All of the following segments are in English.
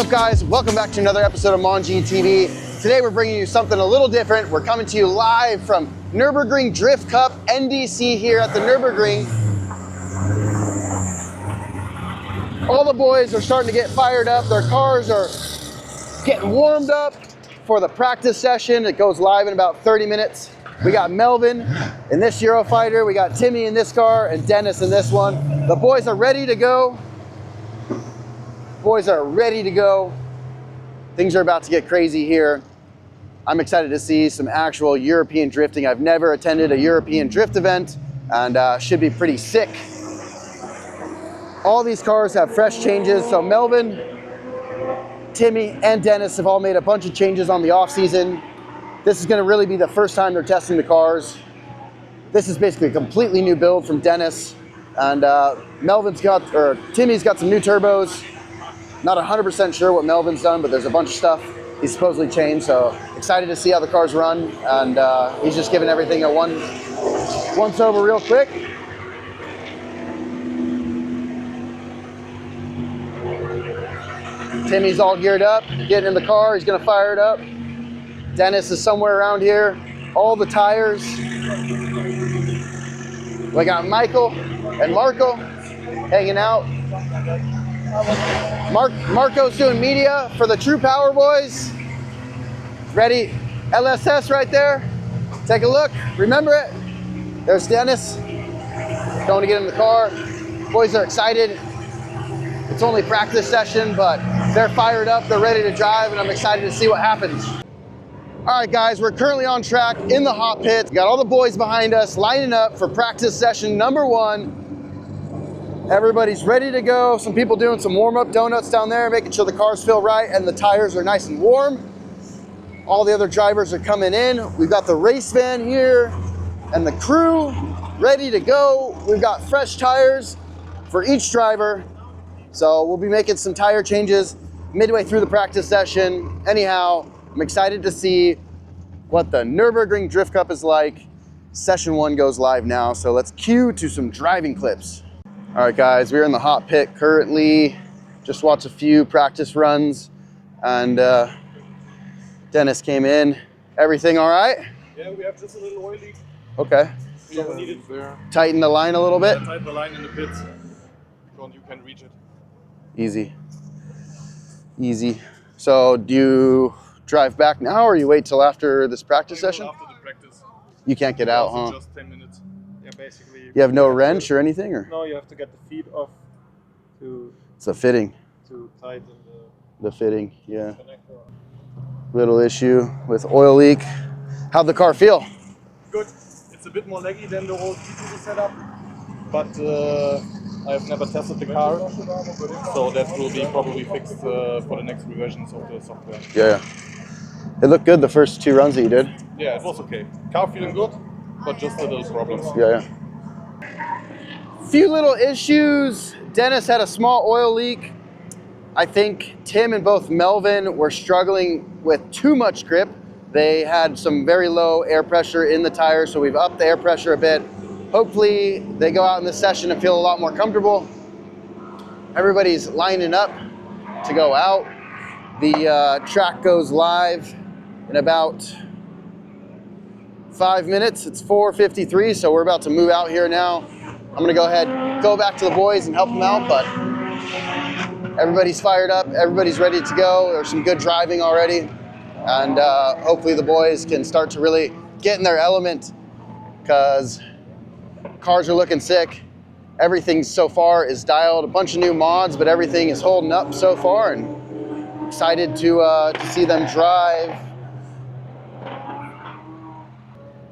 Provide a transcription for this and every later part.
What's up, guys? Welcome back to another episode of Monji TV. Today we're bringing you something a little different. We're coming to you live from Nürburgring Drift Cup, NDC, here at the Nürburgring. All the boys are starting to get fired up. Their cars are getting warmed up for the practice session. It goes live in about 30 minutes. We got Melvin in this Eurofighter. We got Timmy in this car and Dennis in this one. The boys are ready to go. Boys are ready to go. Things are about to get crazy here. I'm excited to see some actual European drifting. I've never attended a European drift event, and should be pretty sick. All these cars have fresh changes. So Melvin, Timmy, and Dennis have all made a bunch of changes on the off season. This is gonna really be the first time they're testing the cars. This is basically a completely new build from Dennis. And Timmy's got some new turbos. Not 100% sure what Melvin's done, but there's a bunch of stuff he's supposedly changed. So excited to see how the cars run. And he's just giving everything a once over real quick. Timmy's all geared up, getting in the car. He's gonna fire it up. Dennis is somewhere around here. All the tires. We got Michael and Marco hanging out. Marco's doing media for the True Power boys. Ready? LSS right there. Take a look. Remember it. There's Dennis. Going to get in the car. Boys are excited. It's only practice session, but they're fired up. They're ready to drive, and I'm excited to see what happens. All right, guys, we're currently on track in the hot pit. We got all the boys behind us lining up for practice session number 1. Everybody's ready to go. Some people doing some warm-up donuts down there, making sure the cars feel right and the tires are nice and warm. All the other drivers are coming in. We've got the race van here and the crew ready to go. We've got fresh tires for each driver. So we'll be making some tire changes midway through the practice session. Anyhow, I'm excited to see what the Nürburgring Drift Cup is like. Session 1 goes live now, so let's cue to some driving clips. All right, guys, we're in the hot pit currently. Just watched a few practice runs, and Dennis came in. Everything all right? Yeah, we have just a little oil leak. Okay. We need it there. Tighten the line a little bit? Yeah, tighten the line in the pits, because you can reach it. Easy. Easy. So do you drive back now, or you wait till after this practice session? After the practice. You can't get out, huh? Just 10 minutes. Yeah, basically. You have no wrench or anything, or? No, you have to get the feet off to. It's a fitting. To tighten the fitting, yeah. Connector. Little issue with oil leak. How'd the car feel? Good. It's a bit more laggy than the old T2 setup, but I've never tested the car, so that will be probably fixed for the next revisions of the software. Yeah. It looked good the first 2 runs that you did. Yeah, it was okay. Car feeling good, but just a little problems. Yeah. Few little issues. Dennis had a small oil leak. I think Tim and both Melvin were struggling with too much grip. They had some very low air pressure in the tires, so we've upped the air pressure a bit. Hopefully they go out in this session and feel a lot more comfortable. Everybody's lining up to go out. The track goes live in about 5 minutes. It's 4:53, so we're about to move out here now. I'm gonna go ahead, go back to the boys and help them out, but everybody's fired up, everybody's ready to go. There's some good driving already, and hopefully the boys can start to really get in their element, because cars are looking sick. Everything so far is dialed, a bunch of new mods, but everything is holding up so far, and excited to see them drive.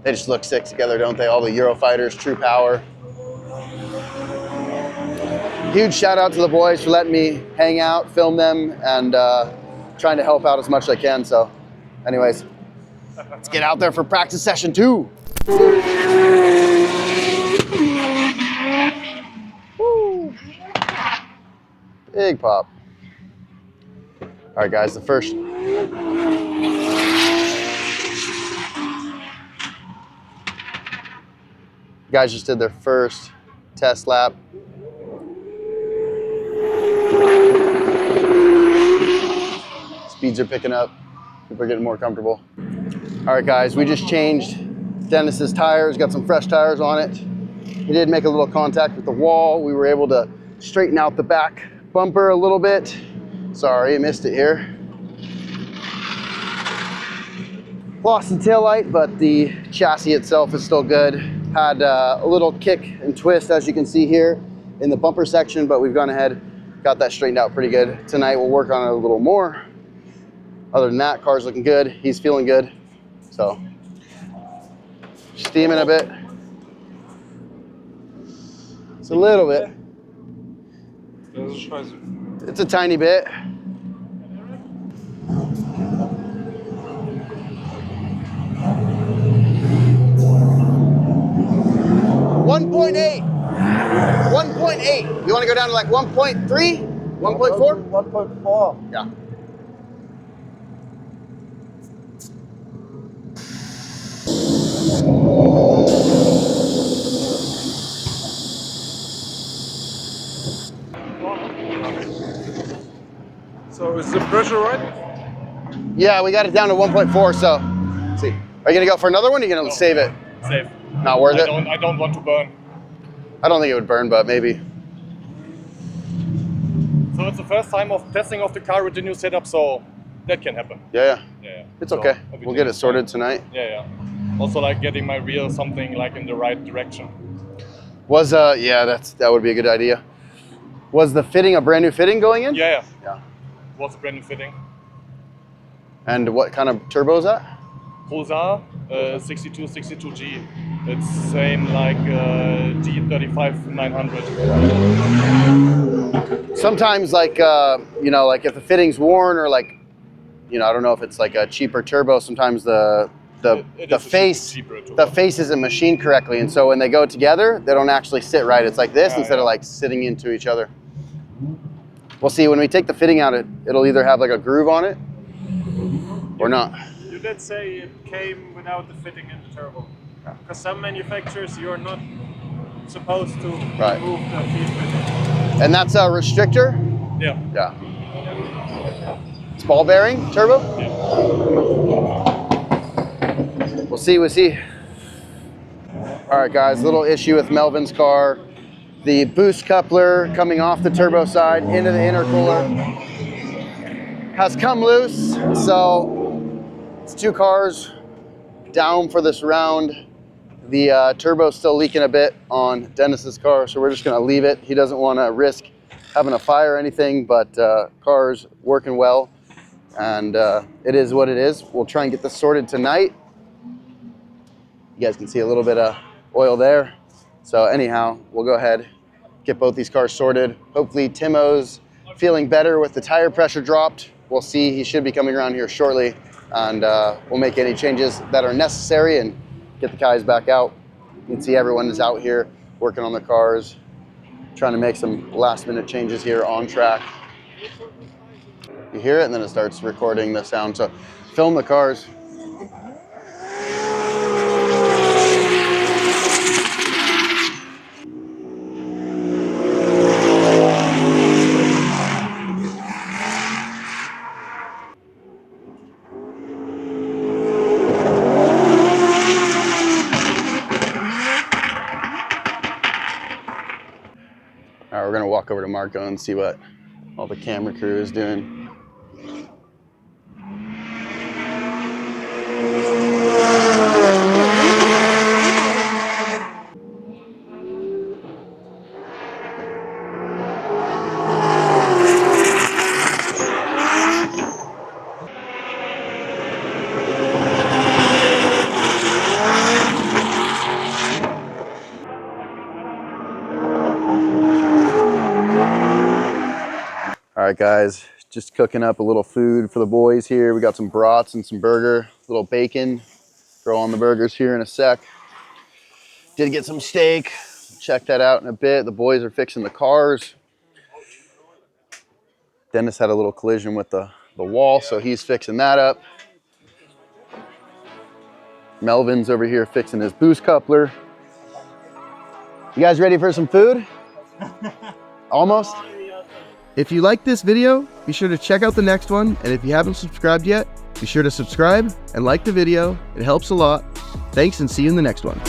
They just look sick together, don't they? All the Eurofighters, True Power. Huge shout out to the boys for letting me hang out, film them, and trying to help out as much as I can. So anyways, let's get out there for practice session 2. Woo. Big pop. All right, guys, the first. Guys just did their first test lap. speeds are picking up. People are getting more comfortable. All right, guys, we just changed Dennis's tires, got some fresh tires on it. He did make a little contact with the wall. We were able to straighten out the back bumper a little bit. Sorry, I missed it here. Lost the taillight, but the chassis itself is still good. Had a little kick and twist, as you can see here in the bumper section, but we've gone ahead, got that straightened out pretty good. Tonight we'll work on it a little more. Other than that, car's looking good. He's feeling good. So, steaming a bit. It's a little bit. It's a tiny bit. 1.8. 1.8. You want to go down to like 1.3? 1.4? 1.4. Yeah. So is the pressure right? Yeah, we got it down to 1.4, so let's see. Are you gonna go for another one or are you gonna save it? Save. Not worth it? I don't want to burn. I don't think it would burn, but maybe. So it's the first time of testing of the car with the new setup, so that can happen. Yeah. Yeah. It's So okay. everything We'll get it is sorted fine. tonight. Yeah. Also like getting my wheel something like in the right direction. Was yeah, that would be a good idea. Was the fitting a brand new fitting going in? Yeah. Yeah. Was a brand new fitting. And what kind of turbo is that? Rosa 62G. It's same like G35 900. Sometimes like you know, like if the fitting's worn or like, you know, I don't know if it's like a cheaper turbo, sometimes the face isn't machined correctly, and so when they go together they don't actually sit right. It's like this instead of like sitting into each other. We'll see when we take the fitting out, it'll either have like a groove on it or not. You did say it came without the fitting in the turbo. Because some manufacturers, you're not supposed to remove the feed fitting. And that's a restrictor? Yeah. Yeah. It's ball bearing turbo? Yeah. We'll see. All right, guys, little issue with Melvin's car. The boost coupler coming off the turbo side into the intercooler has come loose. So it's 2 cars down for this round. The turbo's still leaking a bit on Dennis's car, so we're just gonna leave it. He doesn't wanna risk having a fire or anything, but car's working well, and it is what it is. We'll try and get this sorted tonight. You guys can see a little bit of oil there. So anyhow, we'll go ahead, get both these cars sorted. Hopefully Timo's feeling better with the tire pressure dropped. We'll see, he should be coming around here shortly, and we'll make any changes that are necessary and get the guys back out. You can see everyone is out here working on their cars, trying to make some last minute changes here on track. You hear it and then it starts recording the sound. So film the cars. All right, we're gonna walk over to Marco and see what all the camera crew is doing. All right, guys, just cooking up a little food for the boys here. We got some brats and some burger, a little bacon. Throw on the burgers here in a sec. Did get some steak. Check that out in a bit. The boys are fixing the cars. Dennis had a little collision with the wall, so he's fixing that up. Melvin's over here fixing his boost coupler. You guys ready for some food? Almost? If you like this video, be sure to check out the next one, and if you haven't subscribed yet, be sure to subscribe and like the video. It helps a lot. Thanks, and see you in the next one.